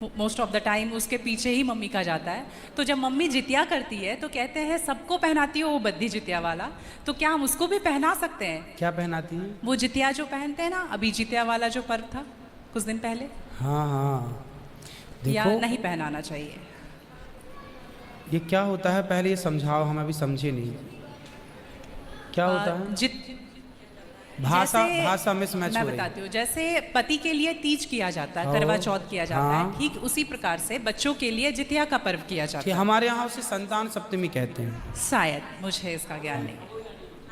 Most of the time उसके पीछे ही mummy का जाता है। तो जब मम्मी जितिया करती है तो कहते हैं सबको पहनाती हो वो बद्दी जितिया वाला, तो क्या हम उसको भी पहना सकते हैं? क्या पहनाती हैं? वो जितिया जो पहनते हैं ना, अभी जितिया वाला जो पर्व था कुछ दिन पहले, हाँ हाँ, या देखो नहीं पहनाना चाहिए? ये क्या होता है, पहले ये समझाओ, हम अभी समझे नहीं क्या होता है। भाषा मिसमैच मैं हो रही है। बताती हूँ, जैसे पति के लिए तीज किया जाता है, करवा चौथ किया जाता हाँ। है, ठीक उसी प्रकार से बच्चों के लिए जितिया का पर्व किया जाता कि है। हमारे यहाँ उसे संतान सप्तमी कहते हैं। शायद, मुझे इसका ज्ञान नहीं।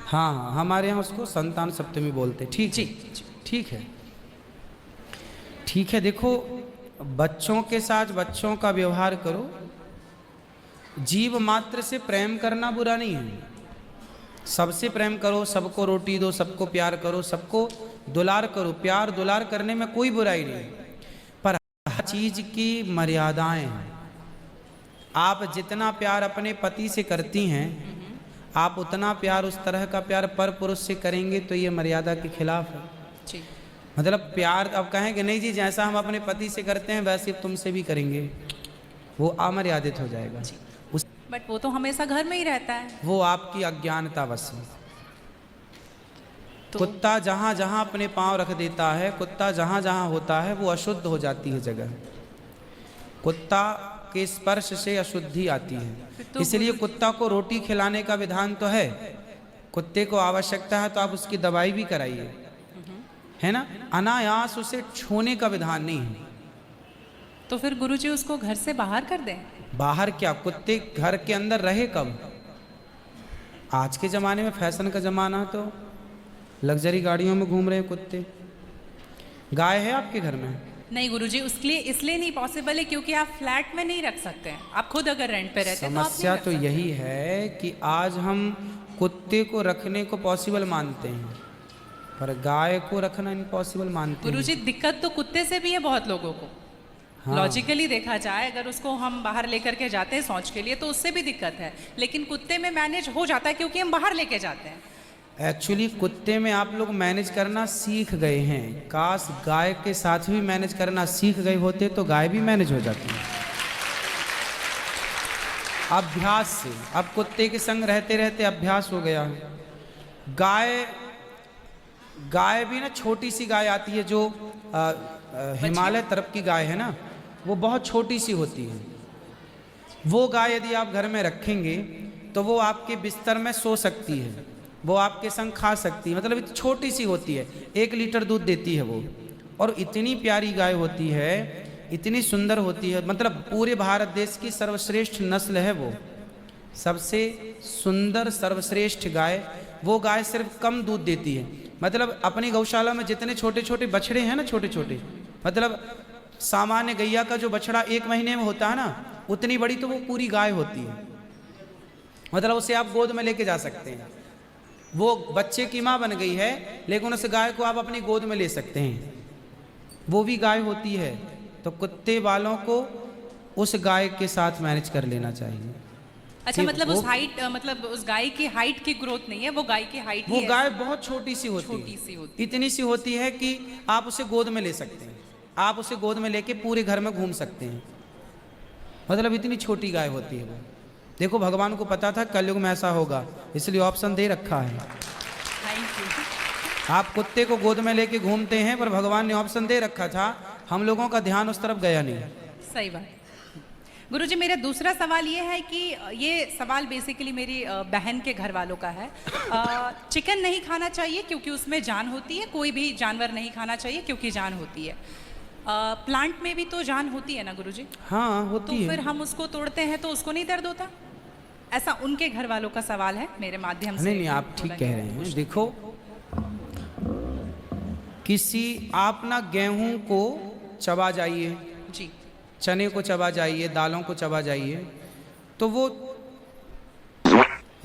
हाँ हाँ, हमारे यहाँ उसको संतान सप्तमी बोलते हैं। ठीक जी है, जी। ठीक है, ठीक है। देखो, बच्चों के साथ बच्चों का व्यवहार करो, जीव मात्र से प्रेम करना बुरा नहीं है। सबसे प्रेम करो, सबको रोटी दो, सबको प्यार करो, सबको दुलार करो। प्यार दुलार करने में कोई बुराई नहीं, पर हर चीज की मर्यादाएं हैं। आप जितना प्यार अपने पति से करती हैं, आप उतना प्यार, उस तरह का प्यार पर पुरुष से करेंगे तो ये मर्यादा के खिलाफ है। जी। मतलब प्यार अब कहेंगे नहीं जी, जैसा हम अपने पति से करते हैं वैसे तुमसे भी करेंगे, वो अमर्यादित हो जाएगा। बट वो तो हमेशा घर में ही रहता है। वो आपकी अज्ञानता बस है। तो कुत्ता जहाँ जहाँ अपने पांव रख देता है, कुत्ता जहाँ जहाँ होता है वो अशुद्ध हो जाती है जगह। कुत्ता के स्पर्श से अशुद्धि आती है, तो इसलिए कुत्ता को रोटी खिलाने का विधान तो है। कुत्ते को आवश्यकता है तो आप उसकी दवाई भी कराइए, है ना। अनायास उसे छूने का विधान नहीं है। तो फिर गुरुजी उसको घर से बाहर कर दें? बाहर क्या, कुत्ते घर के अंदर रहे कब? आज के ज़माने में फैशन का ज़माना, तो लग्जरी गाड़ियों में घूम रहे हैं कुत्ते। गाय है आपके घर में? नहीं गुरुजी, उसके लिए इसलिए नहीं पॉसिबल है क्योंकि आप फ्लैट में नहीं रख सकते हैं। आप खुद अगर रेंट पे रहते हैं तो आप समस्या नहीं रख तो सकते। यही है कि आज हम कुत्ते को रखने को पॉसिबल मानते हैं, पर गाय को रखना इम्पॉसिबल मानते हैं। गुरुजी, दिक्कत तो कुत्ते से भी है बहुत लोगों को। हाँ। लॉजिकली देखा जाए, अगर उसको हम बाहर लेकर के जाते हैं शौच के लिए तो उससे भी दिक्कत है, लेकिन कुत्ते में मैनेज हो जाता है क्योंकि हम बाहर लेके जाते हैं। एक्चुअली कुत्ते में आप लोग मैनेज करना सीख गए हैं। काश गाय के साथ भी मैनेज करना सीख गए होते तो गाय भी मैनेज हो जाती है अभ्यास से। अब कुत्ते के संग रहते रहते अभ्यास हो गया है। गाय भी ना, छोटी सी गाय आती है जो हिमालय तरफ की गाय है ना, वो बहुत छोटी सी होती है। वो गाय यदि आप घर में रखेंगे तो वो आपके बिस्तर में सो सकती है, वो आपके संग खा सकती है। मतलब इतनी छोटी सी होती है, 1 लीटर दूध देती है वो, और इतनी प्यारी गाय होती है, इतनी सुंदर होती है। मतलब पूरे भारत देश की सर्वश्रेष्ठ नस्ल है वो, सबसे सुंदर सर्वश्रेष्ठ गाय। वो गाय सिर्फ कम दूध देती है। मतलब अपनी गौशाला में जितने छोटे छोटे बछड़े हैं ना, छोटे छोटे, मतलब सामान्य गैया का जो बछड़ा 1 महीने में होता है ना, उतनी बड़ी तो वो पूरी गाय होती है। मतलब उसे आप गोद में लेके जा सकते हैं। वो बच्चे की माँ बन गई है, लेकिन उस गाय को आप अपनी गोद में ले सकते हैं, वो भी गाय होती है। तो कुत्ते वालों को उस गाय के साथ मैनेज कर लेना चाहिए। अच्छा, मतलब उस हाइट, मतलब उस गाय की हाइट की ग्रोथ नहीं है, वो गाय की हाइट, वो गाय बहुत छोटी सी होती है, छोटी सी होती है। इतनी सी होती है कि आप उसे गोद में ले सकते हैं। आप उसे गोद में लेके पूरे घर में घूम सकते हैं। मतलब इतनी छोटी गाय होती है वो। देखो, भगवान को पता था कलयुग में ऐसा होगा, इसलिए ऑप्शन दे रखा है। Thank you. आप कुत्ते को गोद में लेके घूमते हैं, पर भगवान ने ऑप्शन दे रखा था, हम लोगों का ध्यान उस तरफ गया नहीं। सही बात। गुरुजी, मेरा दूसरा सवाल ये है कि ये सवाल बेसिकली मेरी बहन के घर वालों का है। चिकन नहीं खाना चाहिए क्योंकि उसमें जान होती है, कोई भी जानवर नहीं खाना चाहिए क्योंकि जान होती है। प्लांट में भी तो जान होती है ना गुरुजी? हाँ, होती तो है। फिर हम उसको तोड़ते हैं तो उसको नहीं दर्द होता? ऐसा उनके घर वालों का सवाल है, मेरे माध्यम से। नहीं, आप ठीक कह रहे हैं। देखो, किसी आप ना गेहूं को चबा जाइए जी, चने को चबा जाइए, दालों को चबा जाइए, तो वो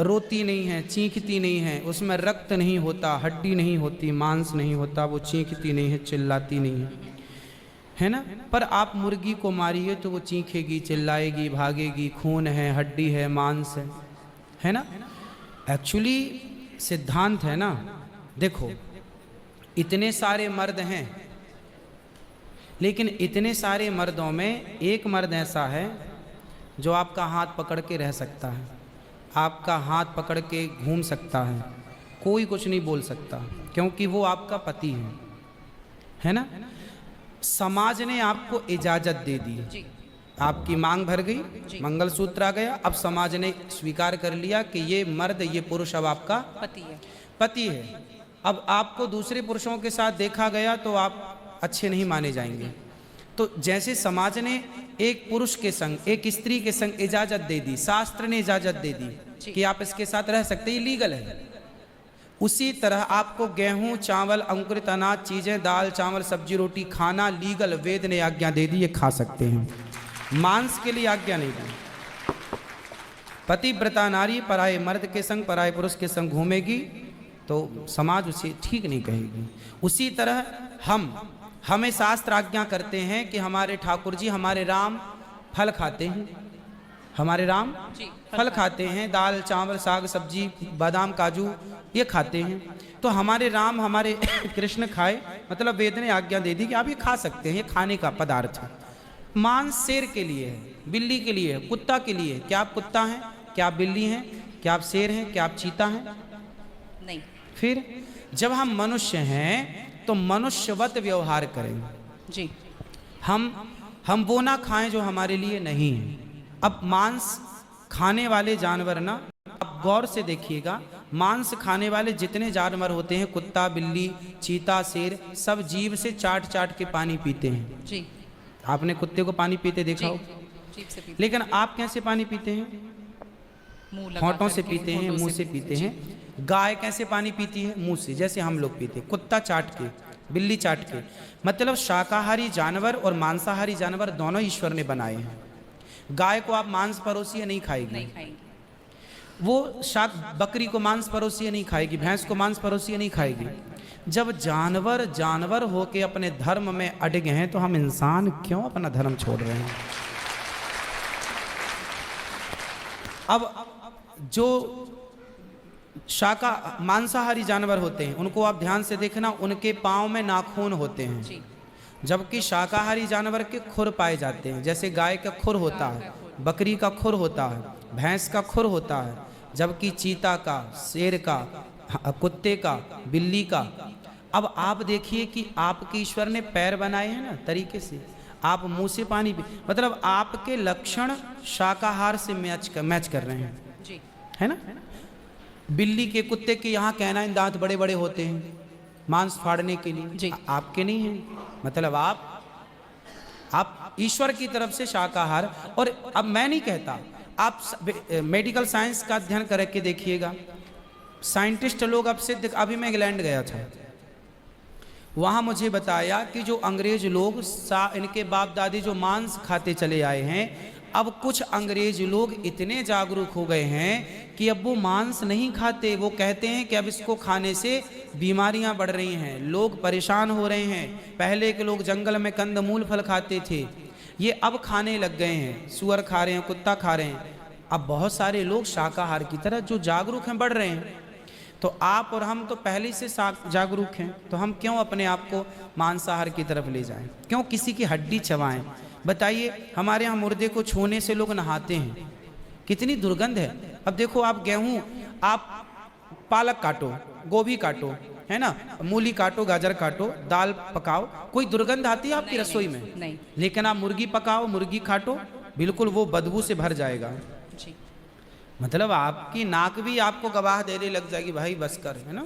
रोती नहीं है, चीखती नहीं है, उसमें रक्त नहीं होता, हड्डी नहीं होती, मांस नहीं होता, वो चीखती नहीं है, चिल्लाती नहीं है ना। पर आप मुर्गी को मारिए तो वो चीखेगी, चिल्लाएगी, भागेगी, खून है, हड्डी है, मांस है ना। एक्चुअली सिद्धांत है ना। देखो, इतने सारे मर्द हैं, लेकिन इतने सारे मर्दों में एक मर्द ऐसा है जो आपका हाथ पकड़ के रह सकता है, आपका हाथ पकड़ के घूम सकता है, कोई कुछ नहीं बोल सकता, क्योंकि वो आपका पति है ना। समाज ने आपको इजाज़त दे दी, जी आपकी मांग भर गई, मंगलसूत्र आ गया, अब समाज ने स्वीकार कर लिया कि ये मर्द, ये पुरुष अब आपका पति है। अब आपको दूसरे पुरुषों के साथ देखा गया तो आप अच्छे नहीं माने जाएंगे। तो जैसे समाज ने एक पुरुष के संग, एक स्त्री के संग इजाज़त दे दी, शास्त्र ने इजाज़त दे दी कि आप इसके साथ रह सकते, ये लीगल है, उसी तरह आपको गेहूं, चावल, अंकुरित अनाज चीज़ें, दाल, चावल, सब्जी, रोटी खाना लीगल, वेद ने आज्ञा दे दी, ये खा सकते हैं। मांस के लिए आज्ञा नहीं दी। पतिव्रता नारी पराये मर्द के संग, पराये पुरुष के संग घूमेगी तो समाज उसे ठीक नहीं कहेगी। उसी तरह हमें शास्त्र आज्ञा करते हैं कि हमारे ठाकुर जी, हमारे राम फल खाते हैं, हमारे राम फल खाते हैं, दाल, चावल, साग, सब्जी, बादाम, काजू ये खाते हैं। तो हमारे राम, हमारे कृष्ण खाए, मतलब वेद ने आज्ञा दे दी कि आप ये खा सकते हैं, ये खाने का पदार्थ है। मांस शेर के लिए है, बिल्ली के लिए है, कुत्ता के लिए है। क्या आप कुत्ता हैं? क्या आप बिल्ली हैं? क्या आप शेर हैं? क्या आप चीता हैं? नहीं। फिर जब हम मनुष्य हैं तो मनुष्यवत व्यवहार करें जी। हम वो ना खाएं जो हमारे लिए नहीं है। अब मांस खाने वाले जानवर ना, आप गौर से देखिएगा, मांस खाने वाले जितने जानवर होते हैं, कुत्ता, बिल्ली, चीता, शेर, सब जीभ से चाट चाट के पानी पीते हैं जी। आपने कुत्ते को पानी पीते देखा हो? जीभ से पीते। लेकिन आप कैसे पानी पीते हैं? होंठों से पीते हैं, मुंह से पीते हैं। गाय कैसे पानी पीती है? मुंह से, जैसे हम लोग पीते हैं, कुत्ता चाट के, बिल्ली चाट के। मतलब शाकाहारी जानवर और मांसाहारी जानवर दोनों ईश्वर ने बनाए हैं। गाय को आप मांस परोसिए, नहीं खाएगी, वो बकरी को मांस परोसिए नहीं खाएगी, भैंस को मांस परोसिए नहीं खाएगी। जब जानवर होके अपने धर्म में अड़े हैं तो हम इंसान क्यों अपना धर्म छोड़ रहे हैं? अब जो मांसाहारी जानवर होते हैं उनको आप ध्यान से देखना, उनके पाँव में नाखून होते हैं, जबकि शाकाहारी जानवर के खुर पाए जाते हैं। जैसे गाय का खुर होता है, बकरी का खुर होता है, भैंस का खुर होता है, जबकि चीता का, शेर का, कुत्ते का, बिल्ली का। अब आप देखिए कि आपके ईश्वर ने पैर बनाए हैं ना तरीके से, आप मुंह से पानी पी, मतलब आपके लक्षण शाकाहार से मैच कर रहे हैं जी, है ना। बिल्ली के, कुत्ते के यहाँ कैनाइन दांत बड़े बड़े होते हैं मांस फाड़ने के लिए, आपके नहीं है। मतलब आप ईश्वर की तरफ से शाकाहार। और अब मैं नहीं कहता, आप मेडिकल साइंस का अध्ययन करके देखिएगा, साइंटिस्ट लोग अब सिद्ध, अभी मैं इंग्लैंड गया था, वहाँ मुझे बताया कि जो अंग्रेज लोग इनके बाप दादी जो मांस खाते चले आए हैं, अब कुछ अंग्रेज लोग इतने जागरूक हो गए हैं कि अब वो मांस नहीं खाते। वो कहते हैं कि अब इसको खाने से बीमारियां बढ़ रही हैं, लोग परेशान हो रहे हैं। पहले के लोग जंगल में कंदमूल फल खाते थे, ये अब खाने लग गए हैं, सुअर खा रहे हैं, कुत्ता खा रहे हैं। अब बहुत सारे लोग शाकाहार की तरह जो जागरूक हैं बढ़ रहे हैं। तो आप और हम तो पहले से जागरूक हैं, तो हम क्यों अपने आप को मांसाहार की तरफ ले जाएं? क्यों किसी की हड्डी चबाएं? बताइए, हमारे यहाँ मुर्दे को छूने से लोग नहाते हैं, कितनी दुर्गंध है। अब देखो, आप गेहूं, आप पालक काटो, गोभी काटो, है ना, मूली काटो, गाजर काटो, दाल पकाओ, कोई दुर्गंध आती है आपकी रसोई में? नहीं। लेकिन आप मुर्गी पकाओ, मुर्गी काटो, बिल्कुल वो बदबू से भर जाएगा जी। मतलब आपकी नाक भी आपको गवाह देने लग जाएगी, भाई बस कर, है ना।